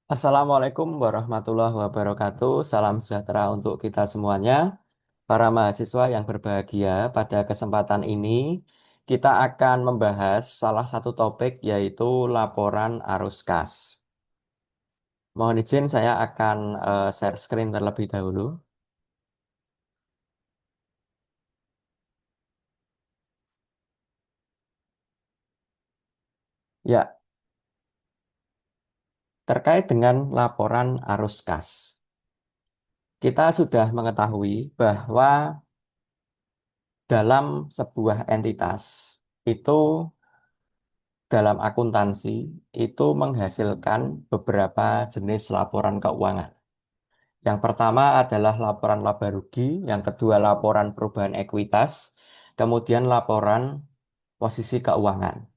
Assalamualaikum warahmatullahi wabarakatuh. Salam sejahtera untuk kita semuanya. Para mahasiswa yang berbahagia, pada kesempatan ini kita akan membahas salah satu topik yaitu laporan arus kas. Mohon izin saya akan share screen terlebih dahulu. Ya, terkait dengan laporan arus kas. Kita sudah mengetahui bahwa dalam sebuah entitas itu dalam akuntansi itu menghasilkan beberapa jenis laporan keuangan. Yang pertama adalah laporan laba rugi, yang kedua laporan perubahan ekuitas, kemudian laporan posisi keuangan.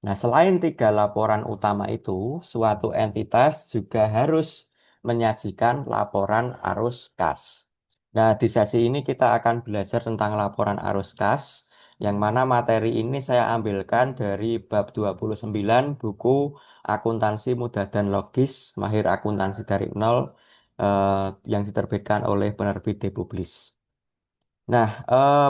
Nah, selain tiga laporan utama itu, suatu entitas juga harus menyajikan laporan arus kas. Nah, di sesi ini kita akan belajar tentang laporan arus kas, yang mana materi ini saya ambilkan dari bab 29 buku Akuntansi Mudah dan Logis, Mahir Akuntansi dari Nol, yang diterbitkan oleh penerbit Republis. Nah,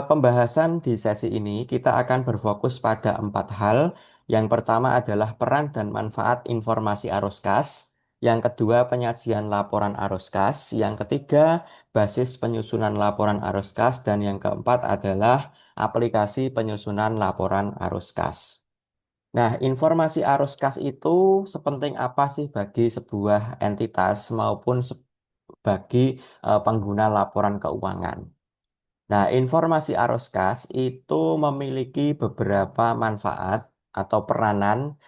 pembahasan di sesi ini kita akan berfokus pada empat hal. Yang pertama adalah peran dan manfaat informasi arus kas. Yang kedua, penyajian laporan arus kas. Yang ketiga, basis penyusunan laporan arus kas. Dan yang keempat adalah aplikasi penyusunan laporan arus kas. Nah, informasi arus kas itu sepenting apa sih bagi sebuah entitas maupun bagi pengguna laporan keuangan? Nah, informasi arus kas itu memiliki beberapa manfaat atau peranan,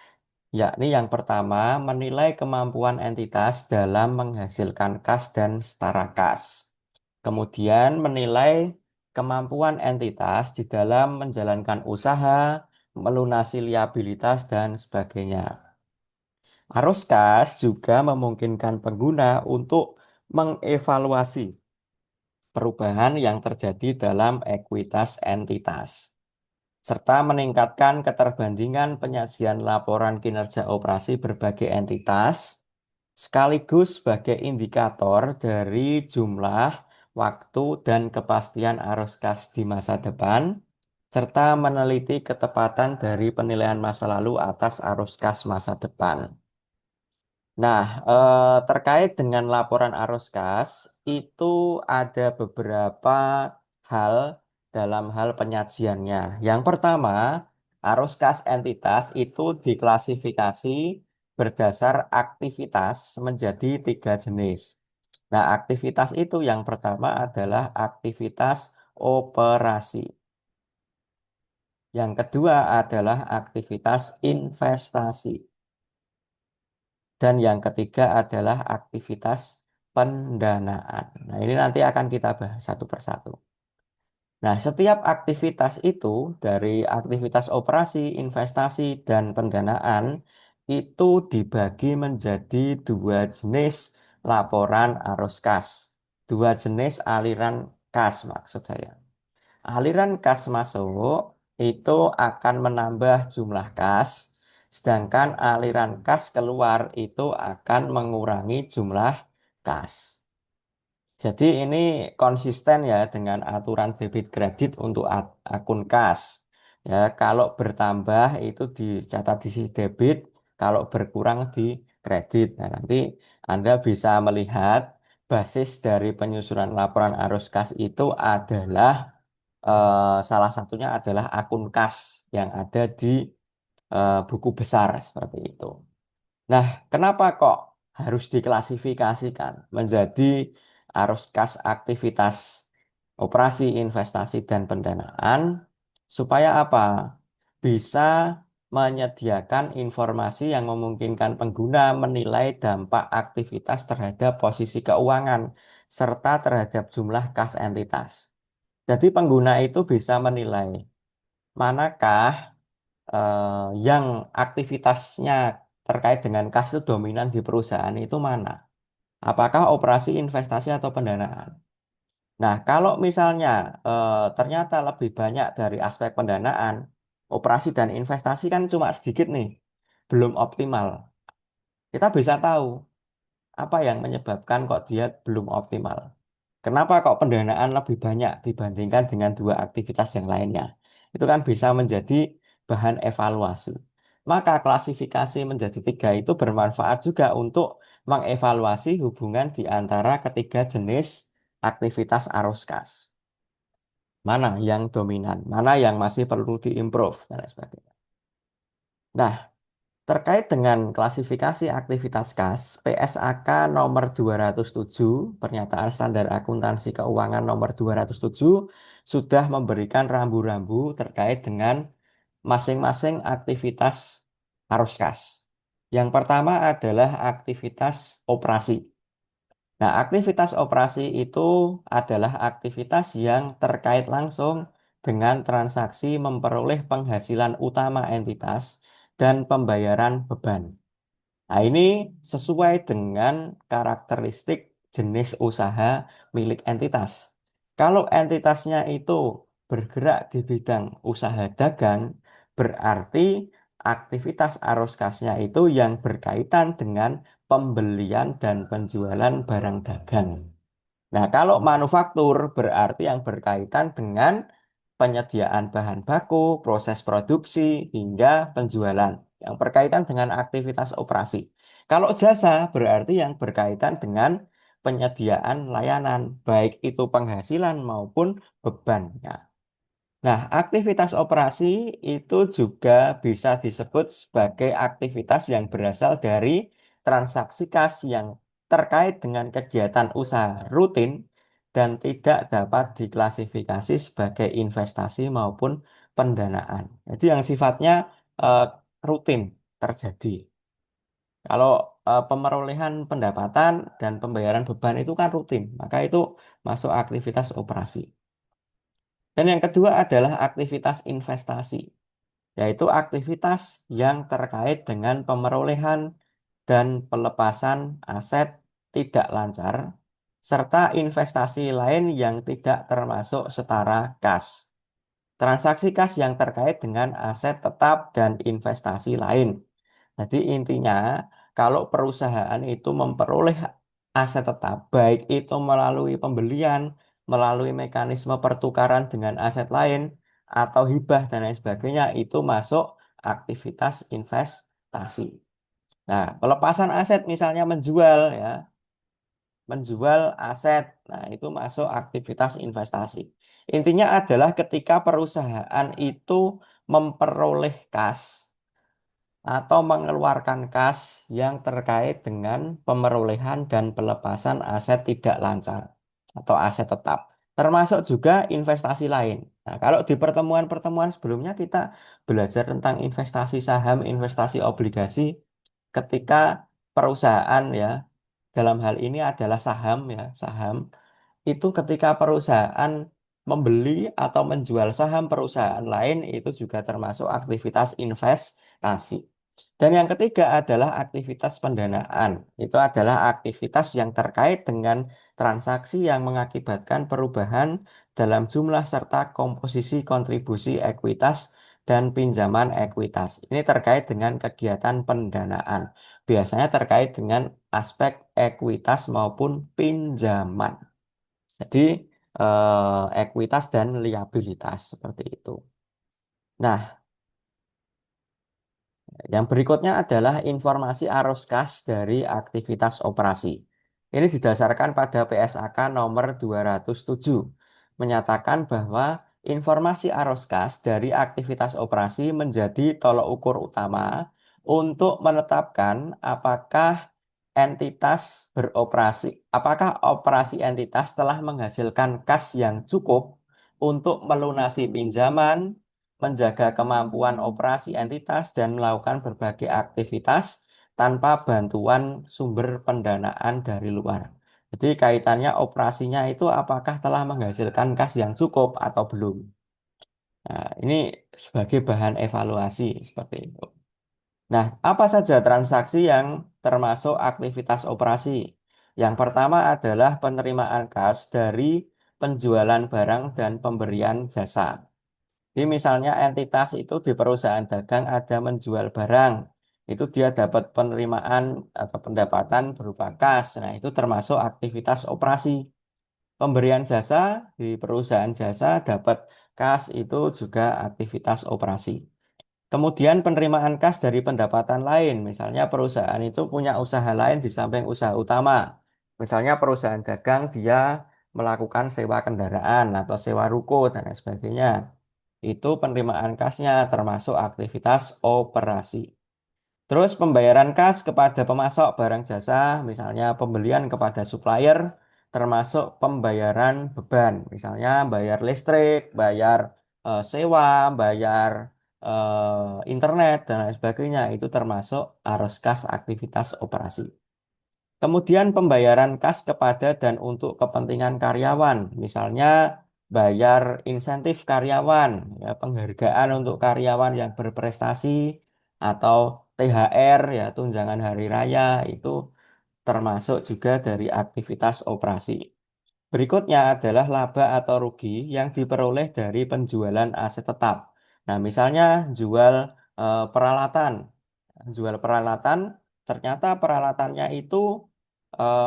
yakni yang pertama menilai kemampuan entitas dalam menghasilkan kas dan setara kas. Kemudian menilai kemampuan entitas di dalam menjalankan usaha, melunasi liabilitas, dan sebagainya. Arus kas juga memungkinkan pengguna untuk mengevaluasi perubahan yang terjadi dalam ekuitas entitas, serta meningkatkan keterbandingan penyajian laporan kinerja operasi berbagai entitas, sekaligus sebagai indikator dari jumlah, waktu, dan kepastian arus kas di masa depan, serta meneliti ketepatan dari penilaian masa lalu atas arus kas masa depan. Nah, terkait dengan laporan arus kas, itu ada beberapa hal dalam hal penyajiannya. Yang pertama, arus kas entitas itu diklasifikasi berdasar aktivitas menjadi tiga jenis. Nah, aktivitas itu yang pertama adalah aktivitas operasi. Yang kedua adalah aktivitas investasi. Dan yang ketiga adalah aktivitas pendanaan. Nah, ini nanti akan kita bahas satu persatu. Nah, setiap aktivitas itu dari aktivitas operasi, investasi, dan pendanaan itu dibagi menjadi dua jenis laporan arus kas. Dua jenis aliran kas maksud saya. Aliran kas masuk itu akan menambah jumlah kas, sedangkan aliran kas keluar itu akan mengurangi jumlah kas. Jadi ini konsisten ya dengan aturan debit kredit untuk akun kas. Ya, kalau bertambah itu dicatat di sisi debit, kalau berkurang di kredit. Nah, nanti Anda bisa melihat basis dari penyusunan laporan arus kas itu adalah salah satunya adalah akun kas yang ada di buku besar seperti itu. Nah, kenapa kok harus diklasifikasikan menjadi arus kas aktivitas operasi, investasi, dan pendanaan? Supaya apa? Bisa menyediakan informasi yang memungkinkan pengguna menilai dampak aktivitas terhadap posisi keuangan serta terhadap jumlah kas entitas. Jadi pengguna itu bisa menilai manakah yang aktivitasnya terkait dengan kas itu dominan di perusahaan itu mana? Apakah operasi investasi atau pendanaan? Nah, kalau misalnya ternyata lebih banyak dari aspek pendanaan, operasi dan investasi kan cuma sedikit nih, belum optimal. Kita bisa tahu. Apa yang menyebabkan kok dia belum optimal? Kenapa kok pendanaan lebih banyak dibandingkan dengan dua aktivitas yang lainnya? Itu kan bisa menjadi bahan evaluasi. Maka klasifikasi menjadi tiga itu bermanfaat juga untuk mengevaluasi hubungan di antara ketiga jenis aktivitas arus kas. Mana yang dominan, mana yang masih perlu diimprove, dan lain sebagainya. Nah, terkait dengan klasifikasi aktivitas kas, PSAK nomor 207, Pernyataan Standar Akuntansi Keuangan nomor 207, sudah memberikan rambu-rambu terkait dengan masing-masing aktivitas arus kas. Yang pertama adalah aktivitas operasi. Nah, aktivitas operasi itu adalah aktivitas yang terkait langsung dengan transaksi memperoleh penghasilan utama entitas dan pembayaran beban. Nah, ini sesuai dengan karakteristik jenis usaha milik entitas. Kalau entitasnya itu bergerak di bidang usaha dagang, berarti aktivitas arus kasnya itu yang berkaitan dengan pembelian dan penjualan barang dagang. Nah, kalau manufaktur berarti yang berkaitan dengan penyediaan bahan baku, proses produksi, hingga penjualan yang berkaitan dengan aktivitas operasi. Kalau jasa berarti yang berkaitan dengan penyediaan layanan, baik itu penghasilan maupun bebannya. Nah, aktivitas operasi itu juga bisa disebut sebagai aktivitas yang berasal dari transaksi kas yang terkait dengan kegiatan usaha rutin dan tidak dapat diklasifikasi sebagai investasi maupun pendanaan. Jadi yang sifatnya eh, rutin terjadi. Kalau pemerolehan pendapatan dan pembayaran beban itu kan rutin, maka itu masuk aktivitas operasi. Dan yang kedua adalah aktivitas investasi, yaitu aktivitas yang terkait dengan pemerolehan dan pelepasan aset tidak lancar, serta investasi lain yang tidak termasuk setara kas. Transaksi kas yang terkait dengan aset tetap dan investasi lain. Jadi intinya, kalau perusahaan itu memperoleh aset tetap, baik itu melalui pembelian, melalui mekanisme pertukaran dengan aset lain, atau hibah dan lain sebagainya, itu masuk aktivitas investasi. Nah, pelepasan aset misalnya menjual ya, menjual aset. Nah, itu masuk aktivitas investasi. Intinya adalah ketika perusahaan itu memperoleh kas atau mengeluarkan kas yang terkait dengan pemerolehan dan pelepasan aset tidak lancar atau aset tetap, termasuk juga investasi lain. Nah, kalau di pertemuan-pertemuan sebelumnya kita belajar tentang investasi saham, investasi obligasi, ketika perusahaan ya, dalam hal ini adalah saham ya, saham itu ketika perusahaan membeli atau menjual saham perusahaan lain itu juga termasuk aktivitas investasi. Dan yang ketiga adalah aktivitas pendanaan. Itu adalah aktivitas yang terkait dengan transaksi yang mengakibatkan perubahan dalam jumlah serta komposisi kontribusi ekuitas dan pinjaman ekuitas. Ini terkait dengan kegiatan pendanaan. Biasanya terkait dengan aspek ekuitas maupun pinjaman. Jadi ekuitas dan liabilitas seperti itu. Nah, yang berikutnya adalah informasi arus kas dari aktivitas operasi. Ini didasarkan pada PSAK nomor 207, menyatakan bahwa informasi arus kas dari aktivitas operasi menjadi tolok ukur utama untuk menetapkan apakah operasi entitas telah menghasilkan kas yang cukup untuk melunasi pinjaman, menjaga kemampuan operasi entitas, dan melakukan berbagai aktivitas tanpa bantuan sumber pendanaan dari luar. Jadi kaitannya operasinya itu apakah telah menghasilkan kas yang cukup atau belum. Nah, ini sebagai bahan evaluasi seperti itu. Nah, apa saja transaksi yang termasuk aktivitas operasi? Yang pertama adalah penerimaan kas dari penjualan barang dan pemberian jasa. Jadi misalnya entitas itu di perusahaan dagang ada menjual barang. itu dia dapat penerimaan atau pendapatan berupa kas. Nah, itu termasuk aktivitas operasi. Pemberian jasa di perusahaan jasa dapat kas itu juga aktivitas operasi. Kemudian penerimaan kas dari pendapatan lain, misalnya perusahaan itu punya usaha lain di samping usaha utama. Misalnya perusahaan dagang dia melakukan sewa kendaraan atau sewa ruko dan lain sebagainya. Itu penerimaan kasnya termasuk aktivitas operasi. Terus pembayaran kas kepada pemasok barang jasa, misalnya pembelian kepada supplier, termasuk pembayaran beban, misalnya bayar listrik, bayar sewa, bayar internet, dan lain sebagainya. Itu termasuk arus kas aktivitas operasi. Kemudian pembayaran kas kepada dan untuk kepentingan karyawan, misalnya bayar insentif karyawan, ya, penghargaan untuk karyawan yang berprestasi, atau THR, ya, tunjangan hari raya, itu termasuk juga dari aktivitas operasi. Berikutnya adalah laba atau rugi yang diperoleh dari penjualan aset tetap. Nah, misalnya jual peralatan. Jual peralatan, ternyata peralatannya itu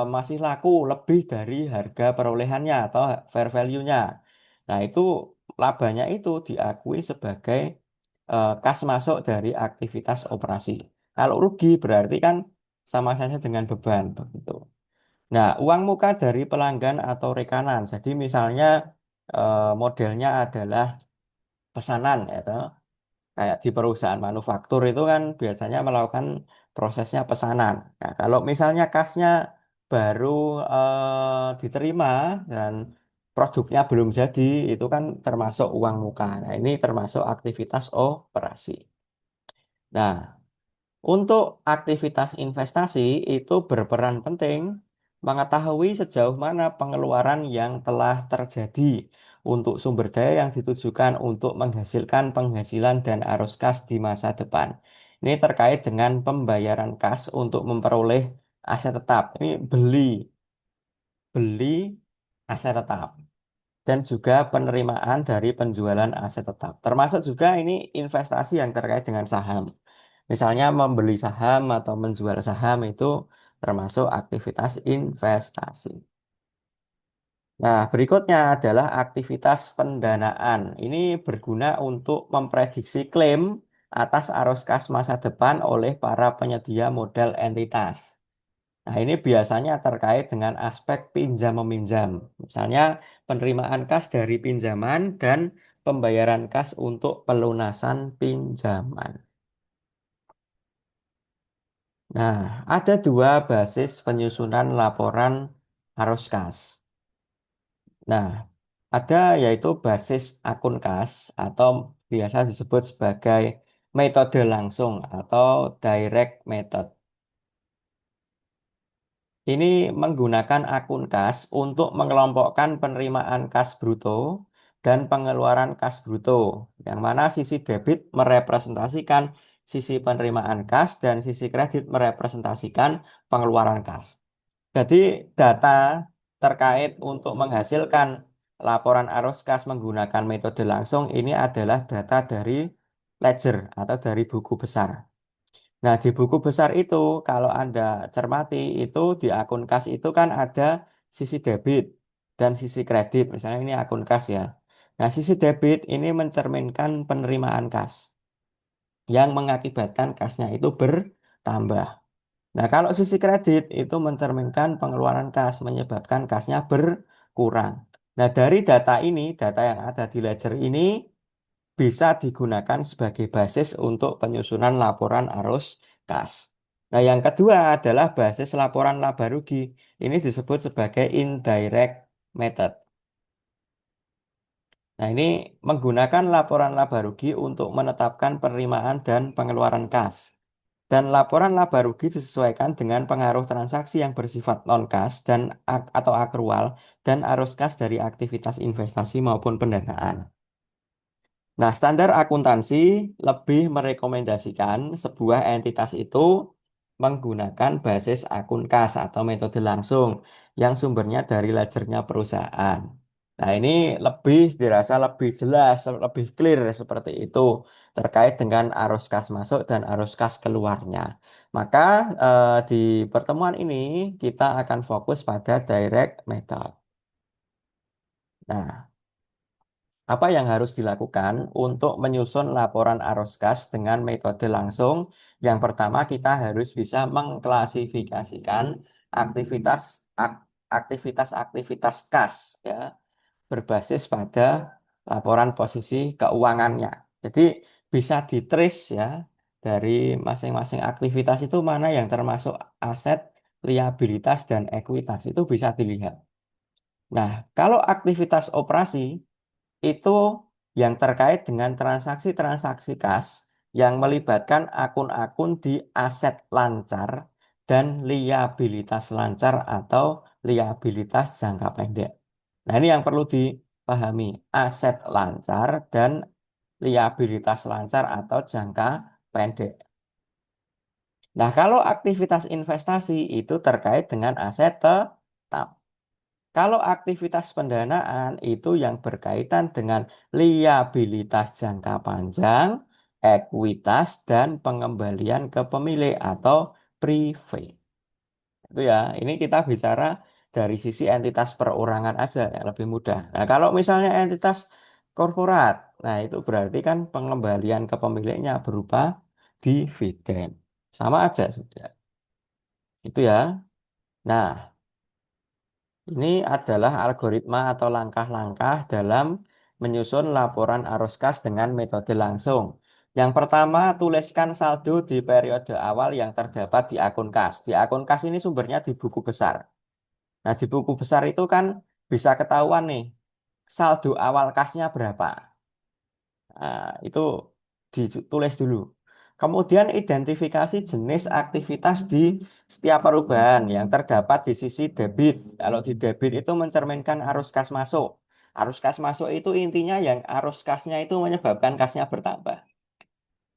masih laku lebih dari harga perolehannya atau fair value-nya. Nah, itu labanya itu diakui sebagai kas masuk dari aktivitas operasi. Kalau rugi berarti kan sama saja dengan beban begitu. Nah, uang muka dari pelanggan atau rekanan. Jadi misalnya modelnya adalah pesanan, ya toh. Kayak di perusahaan manufaktur itu kan biasanya melakukan prosesnya pesanan. Nah, kalau misalnya kasnya baru diterima dan produknya belum jadi, itu kan termasuk uang muka. Nah, ini termasuk aktivitas operasi. Nah, untuk aktivitas investasi itu berperan penting mengetahui sejauh mana pengeluaran yang telah terjadi untuk sumber daya yang ditujukan untuk menghasilkan penghasilan dan arus kas di masa depan. Ini terkait dengan pembayaran kas untuk memperoleh aset tetap. Ini beli aset tetap dan juga penerimaan dari penjualan aset tetap. Termasuk juga ini investasi yang terkait dengan saham. Misalnya membeli saham atau menjual saham itu termasuk aktivitas investasi. Nah, berikutnya adalah aktivitas pendanaan. Ini berguna untuk memprediksi klaim atas arus kas masa depan oleh para penyedia modal entitas. Nah, ini biasanya terkait dengan aspek pinjam meminjam. Misalnya penerimaan kas dari pinjaman dan pembayaran kas untuk pelunasan pinjaman. Nah, ada dua basis penyusunan laporan arus kas. Nah, ada yaitu basis akun kas atau biasa disebut sebagai metode langsung atau direct method. Ini menggunakan akun kas untuk mengelompokkan penerimaan kas bruto dan pengeluaran kas bruto, yang mana sisi debit merepresentasikan sisi penerimaan kas dan sisi kredit merepresentasikan pengeluaran kas. Jadi data terkait untuk menghasilkan laporan arus kas menggunakan metode langsung ini adalah data dari ledger atau dari buku besar. Nah, di buku besar itu kalau Anda cermati itu di akun kas itu kan ada sisi debit dan sisi kredit. Misalnya ini akun kas ya. Nah, sisi debit ini mencerminkan penerimaan kas yang mengakibatkan kasnya itu bertambah. Nah, kalau sisi kredit itu mencerminkan pengeluaran kas, menyebabkan kasnya berkurang. Nah, dari data ini, data yang ada di ledger ini bisa digunakan sebagai basis untuk penyusunan laporan arus kas. Nah, yang kedua adalah basis laporan laba rugi. Ini disebut sebagai indirect method. Nah, ini menggunakan laporan laba rugi untuk menetapkan penerimaan dan pengeluaran kas. Dan laporan laba rugi disesuaikan dengan pengaruh transaksi yang bersifat non-kas dan atau akrual dan arus kas dari aktivitas investasi maupun pendanaan. Nah, standar akuntansi lebih merekomendasikan sebuah entitas itu menggunakan basis akun kas atau metode langsung yang sumbernya dari ledgernya perusahaan. Nah, ini lebih dirasa lebih jelas, lebih clear seperti itu. terkait dengan arus kas masuk dan arus kas keluarnya. Maka di pertemuan ini kita akan fokus pada direct method. Nah, apa yang harus dilakukan untuk menyusun laporan arus kas dengan metode langsung? Yang pertama, kita harus bisa mengklasifikasikan aktivitas aktivitas kas ya berbasis pada laporan posisi keuangannya. Jadi bisa ditrace ya dari masing-masing aktivitas itu mana yang termasuk aset, liabilitas, dan ekuitas itu bisa dilihat. Nah, kalau aktivitas operasi itu yang terkait dengan transaksi-transaksi kas yang melibatkan akun-akun di aset lancar dan liabilitas lancar atau liabilitas jangka pendek. Nah, ini yang perlu dipahami, aset lancar dan liabilitas lancar atau jangka pendek. Nah, kalau aktivitas investasi itu terkait dengan aset tetap. Kalau aktivitas pendanaan itu yang berkaitan dengan liabilitas jangka panjang, ekuitas, dan pengembalian ke pemilik atau private. Itu ya, ini kita bicara dari sisi entitas perorangan aja yang lebih mudah. Nah, kalau misalnya entitas korporat, nah itu berarti kan pengembalian ke pemiliknya berupa dividen. Sama aja sudah. Itu ya. Nah, ini adalah algoritma atau langkah-langkah dalam menyusun laporan arus kas dengan metode langsung. Yang pertama, tuliskan saldo di periode awal yang terdapat di akun kas. Di akun kas ini sumbernya di buku besar. Nah, di buku besar itu kan bisa ketahuan nih, saldo awal kasnya berapa. Nah, itu ditulis dulu. Kemudian identifikasi jenis aktivitas di setiap perubahan yang terdapat di sisi debit. Kalau di debit itu mencerminkan arus kas masuk. Arus kas masuk itu intinya yang arus kasnya itu menyebabkan kasnya bertambah.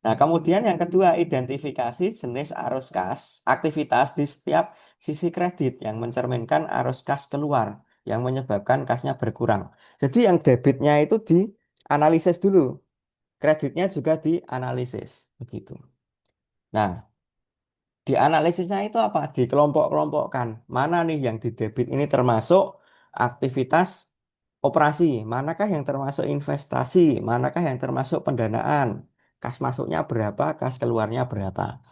Nah, kemudian yang kedua, identifikasi jenis arus kas, aktivitas di setiap sisi kredit yang mencerminkan arus kas keluar, yang menyebabkan kasnya berkurang. Jadi yang debitnya itu dianalisis dulu, kreditnya juga dianalisis, begitu. Nah, dianalisisnya itu apa? Dikelompok-kelompokkan. Mana nih yang di debit ini termasuk aktivitas operasi, manakah yang termasuk investasi, manakah yang termasuk pendanaan, kas masuknya berapa, kas keluarnya berapa.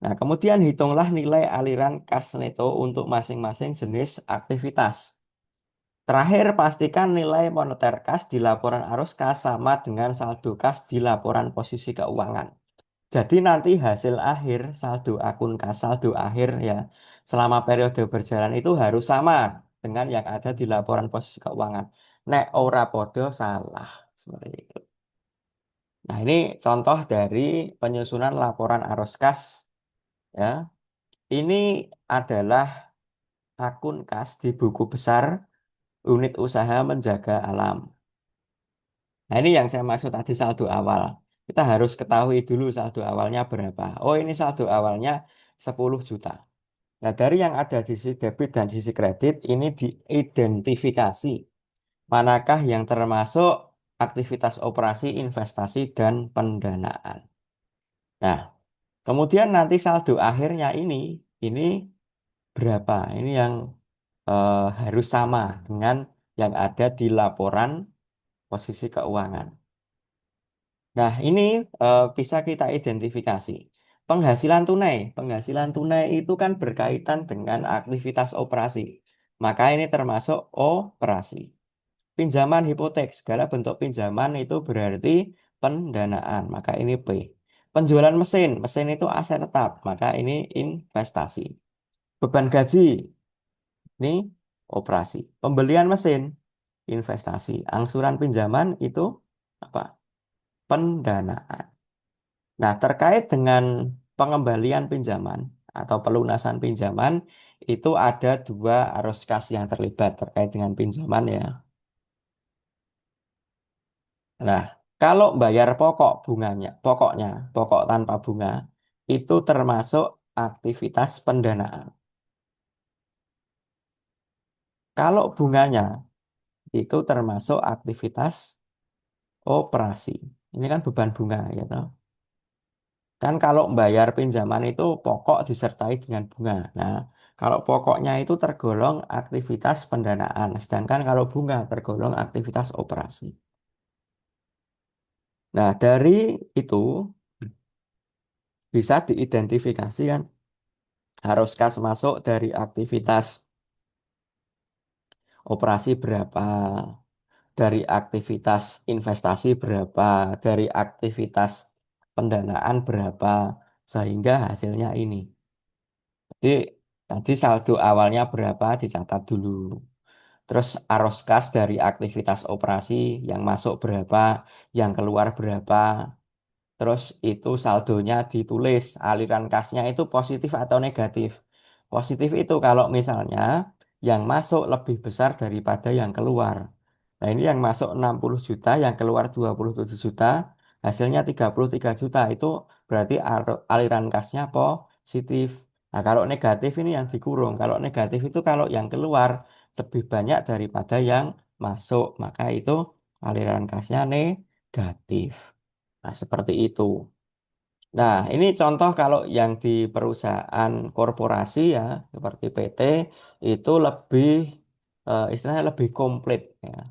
Nah, kemudian hitunglah nilai aliran kas neto untuk masing-masing jenis aktivitas. Terakhir, pastikan nilai moneter kas di laporan arus kas sama dengan saldo kas di laporan posisi keuangan. Jadi nanti hasil akhir saldo akun kas, saldo akhir ya selama periode berjalan itu harus sama dengan yang ada di laporan posisi keuangan. Nek ora podo salah seperti itu. Nah, ini contoh dari penyusunan laporan arus kas ya. Ini adalah akun kas di buku besar unit usaha menjaga alam. Nah, ini yang saya maksud tadi saldo awal. Kita harus ketahui dulu saldo awalnya berapa. Oh, ini saldo awalnya 10 juta. Nah, dari yang ada di sisi debit dan sisi kredit, ini diidentifikasi. Manakah yang termasuk aktivitas operasi, investasi, dan pendanaan. Nah, kemudian nanti saldo akhirnya ini berapa? Ini yang harus sama dengan yang ada di laporan posisi keuangan. Nah, ini bisa kita identifikasi. Penghasilan tunai itu kan berkaitan dengan aktivitas operasi. Maka ini termasuk operasi. Pinjaman hipotek, segala bentuk pinjaman itu berarti pendanaan, maka ini P. Penjualan mesin, mesin itu aset tetap, maka ini investasi. Beban gaji, ini operasi. Pembelian mesin, investasi. Angsuran pinjaman itu apa? Pendanaan. Nah, terkait dengan pengembalian pinjaman atau pelunasan pinjaman, itu ada dua arus kas yang terlibat terkait dengan pinjaman ya. Nah, kalau bayar pokoknya, pokok tanpa bunga, itu termasuk aktivitas pendanaan. Kalau bunganya, itu termasuk aktivitas operasi. Ini kan beban bunga, ya toh. Kan kalau membayar pinjaman itu pokok disertai dengan bunga. Nah, kalau pokoknya itu tergolong aktivitas pendanaan, sedangkan kalau bunga tergolong aktivitas operasi. Nah, dari itu bisa diidentifikasi kan harus kas masuk dari aktivitas operasi berapa, dari aktivitas investasi berapa, dari aktivitas pendanaan berapa, sehingga hasilnya ini. Jadi tadi saldo awalnya berapa dicatat dulu. Terus arus kas dari aktivitas operasi yang masuk berapa, yang keluar berapa. Terus itu saldonya ditulis, aliran kasnya itu positif atau negatif. Positif itu kalau misalnya yang masuk lebih besar daripada yang keluar. Nah ini yang masuk 60 juta, yang keluar 27 juta, hasilnya 33 juta. Itu berarti aliran kasnya positif. Nah kalau negatif ini yang dikurung. Kalau negatif itu kalau yang keluar lebih banyak daripada yang masuk. Maka itu aliran kasnya negatif. Nah, seperti itu. Nah, ini contoh kalau yang di perusahaan korporasi ya, seperti PT, itu lebih, istilahnya lebih komplit ya.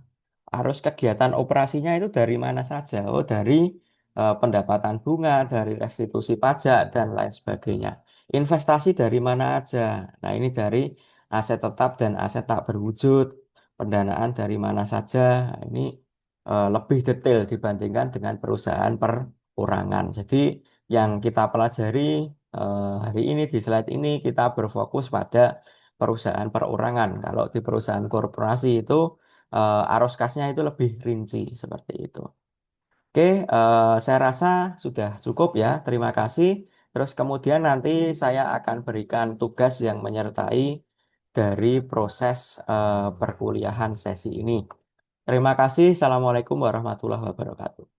Harus kegiatan operasinya itu dari mana saja? Oh, dari pendapatan bunga, dari restitusi pajak, dan lain sebagainya. Investasi dari mana aja? Nah, ini dari aset tetap dan aset tak berwujud. Pendanaan dari mana saja? Nah, ini lebih detail dibandingkan dengan perusahaan perorangan. Jadi, yang kita pelajari hari ini di slide ini kita berfokus pada perusahaan perorangan. Kalau di perusahaan korporasi itu arus kasnya itu lebih rinci seperti itu. Oke, saya rasa sudah cukup ya. Terima kasih. Terus kemudian nanti saya akan berikan tugas yang menyertai dari proses perkuliahan sesi ini. Terima kasih. Assalamualaikum warahmatullahi wabarakatuh.